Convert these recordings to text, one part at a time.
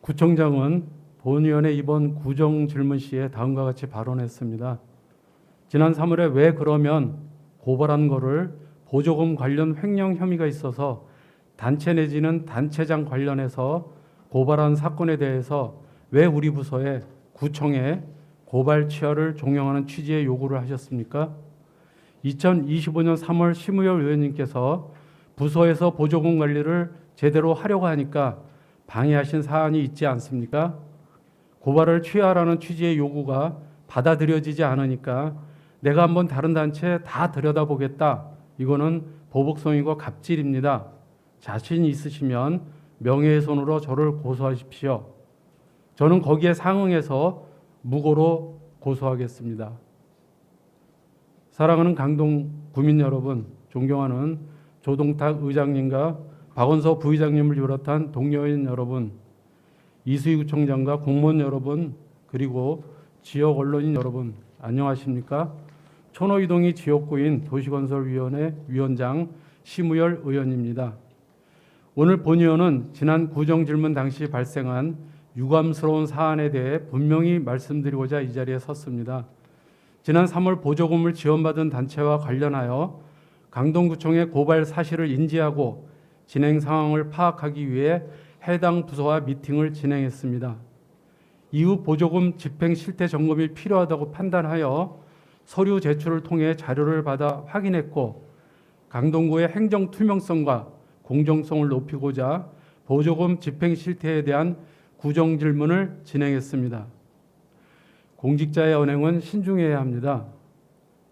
구청장은 본위원회 이번 구정 질문 시에 다음과 같이 발언했습니다. 지난 3월에 왜 그러면 고발한 거를 보조금 관련 횡령 혐의가 있어서 단체 내지는 단체장 관련해서 고발한 사건에 대해서 왜 우리 부서에 구청에 고발 취하를 종용하는 취지의 요구를 하셨습니까? 2025년 3월 심의열 의원님께서 부서에서 보조금 관리를 제대로 하려고 하니까 방해하신 사안이 있지 않습니까? 고발을 취하라는 취지의 요구가 받아들여지지 않으니까 내가 한번 다른 단체 다 들여다보겠다. 이거는 보복성이고 갑질입니다. 자신 있으시면 명예훼손으로 저를 고소하십시오. 저는 거기에 상응해서 무고로 고소하겠습니다. 사랑하는 강동 구민 여러분, 존경하는 조동탁 의장님과 박원서 부의장님을 비롯한 동료인 여러분, 이수희 구청장과 공무원 여러분, 그리고 지역 언론인 여러분, 안녕하십니까? 천호이동이 지역구인 도시건설위원회 위원장 심우열 의원입니다. 오늘 본의원은 지난 구정질문 당시 발생한 유감스러운 사안에 대해 분명히 말씀드리고자 이 자리에 섰습니다. 지난 3월 보조금을 지원받은 단체와 관련하여 강동구청의 고발 사실을 인지하고 진행 상황을 파악하기 위해 해당 부서와 미팅을 진행했습니다. 이후 보조금 집행 실태 점검이 필요하다고 판단하여 서류 제출을 통해 자료를 받아 확인했고, 강동구의 행정 투명성과 공정성을 높이고자 보조금 집행 실태에 대한 구정 질문을 진행했습니다. 공직자의 언행은 신중해야 합니다.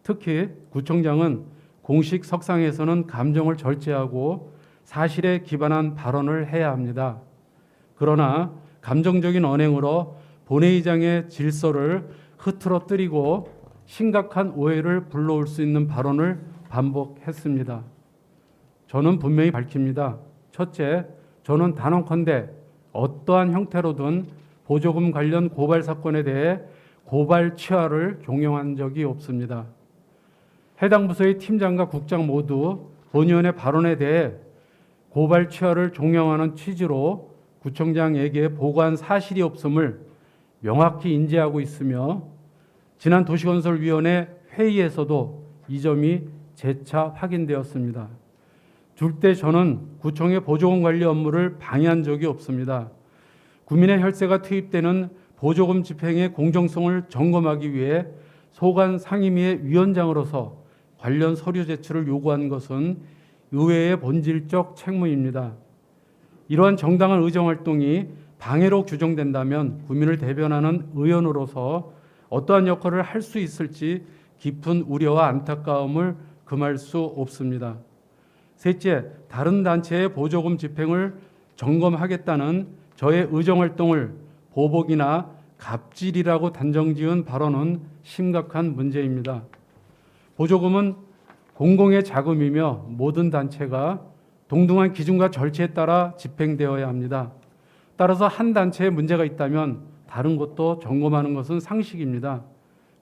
특히 구청장은 공식 석상에서는 감정을 절제하고 사실에 기반한 발언을 해야 합니다. 그러나 감정적인 언행으로 본회의장의 질서를 흐트러뜨리고 심각한 오해를 불러올 수 있는 발언을 반복했습니다. 저는 분명히 밝힙니다. 첫째, 저는 단언컨대 어떠한 형태로든 보조금 관련 고발 사건에 대해 고발 취하를 종용한 적이 없습니다. 해당 부서의 팀장과 국장 모두 본위원의 발언에 대해 고발 취하를 종용하는 취지로 구청장에게 보고한 사실이 없음을 명확히 인지하고 있으며, 지난 도시건설위원회 회의에서도 이 점이 재차 확인되었습니다. 줄때 저는 구청의 보조금 관리 업무를 방해한 적이 없습니다. 국민의 혈세가 투입되는 보조금 집행의 공정성을 점검하기 위해 소관 상임위의 위원장으로서 관련 서류 제출을 요구한 것은 의회의 본질적 책무입니다. 이러한 정당한 의정활동이 방해로 규정된다면 국민을 대변하는 의원으로서 어떠한 역할을 할 수 있을지 깊은 우려와 안타까움을 금할 수 없습니다. 셋째, 다른 단체의 보조금 집행을 점검하겠다는 저의 의정활동을 보복이나 갑질이라고 단정지은 발언은 심각한 문제입니다. 보조금은 공공의 자금이며 모든 단체가 동등한 기준과 절차에 따라 집행되어야 합니다. 따라서 한 단체에 문제가 있다면 다른 곳도 점검하는 것은 상식입니다.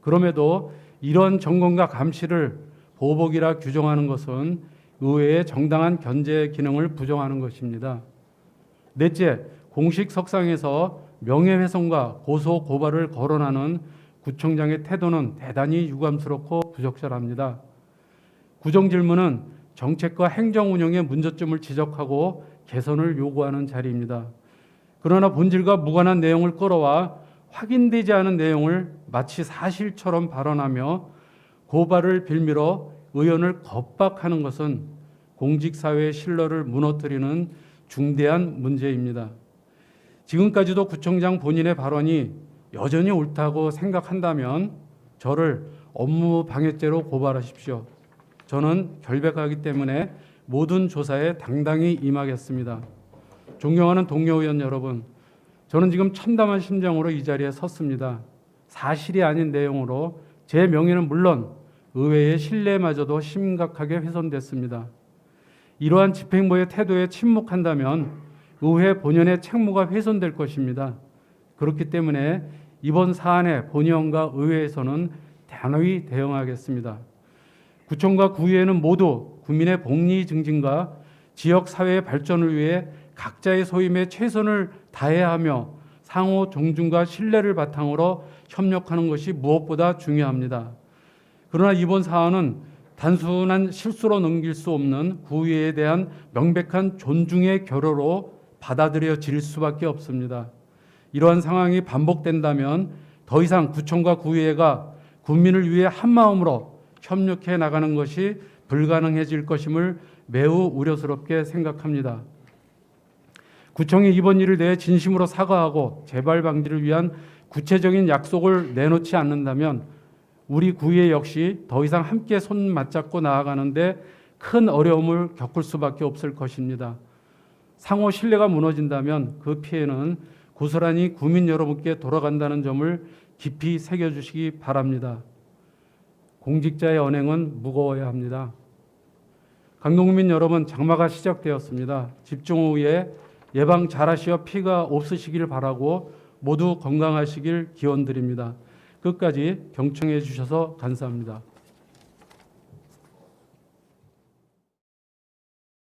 그럼에도 이런 점검과 감시를 보복이라 규정하는 것은 의회의 정당한 견제 기능을 부정하는 것입니다. 넷째, 공식 석상에서 명예훼손과 고소 고발을 거론하는 구청장의 태도는 대단히 유감스럽고 부적절합니다. 구정질문은 정책과 행정 운영의 문제점을 지적하고 개선을 요구하는 자리입니다. 그러나 본질과 무관한 내용을 끌어와 확인되지 않은 내용을 마치 사실처럼 발언하며 고발을 빌미로 의원을 겁박하는 것은 공직사회의 신뢰를 무너뜨리는 중대한 문제입니다. 지금까지도 구청장 본인의 발언이 여전히 옳다고 생각한다면 저를 업무 방해죄로 고발하십시오. 저는 결백하기 때문에 모든 조사에 당당히 임하겠습니다. 존경하는 동료 의원 여러분, 저는 지금 참담한 심정으로 이 자리에 섰습니다. 사실이 아닌 내용으로 제 명예는 물론 의회의 신뢰마저도 심각하게 훼손됐습니다. 이러한 집행부의 태도에 침묵한다면 의회 본연의 책무가 훼손될 것입니다. 그렇기 때문에 이번 사안에 본의원과 의회에서는 단호히 대응하겠습니다. 구청과 구의회는 모두 국민의 복리 증진과 지역사회의 발전을 위해 각자의 소임에 최선을 다해야 하며 상호 존중과 신뢰를 바탕으로 협력하는 것이 무엇보다 중요합니다. 그러나 이번 사안은 단순한 실수로 넘길 수 없는 구의회에 대한 명백한 존중의 결여로 받아들여질 수밖에 없습니다. 이러한 상황이 반복된다면 더 이상 구청과 구의회가 국민을 위해 한마음으로 협력해 나가는 것이 불가능해질 것임을 매우 우려스럽게 생각합니다. 구청이 이번 일을 대해 진심으로 사과하고 재발 방지를 위한 구체적인 약속을 내놓지 않는다면 우리 구의회 역시 더 이상 함께 손 맞잡고 나아가는데 큰 어려움을 겪을 수밖에 없을 것입니다. 상호 신뢰가 무너진다면 그 피해는 고스란히 구민 여러분께 돌아간다는 점을 깊이 새겨주시기 바랍니다. 공직자의 언행은 무거워야 합니다. 강동구민 여러분, 장마가 시작되었습니다. 집중호우에 예방 잘하시어 피가 없으시길 바라고 모두 건강하시길 기원드립니다. 끝까지 경청해 주셔서 감사합니다.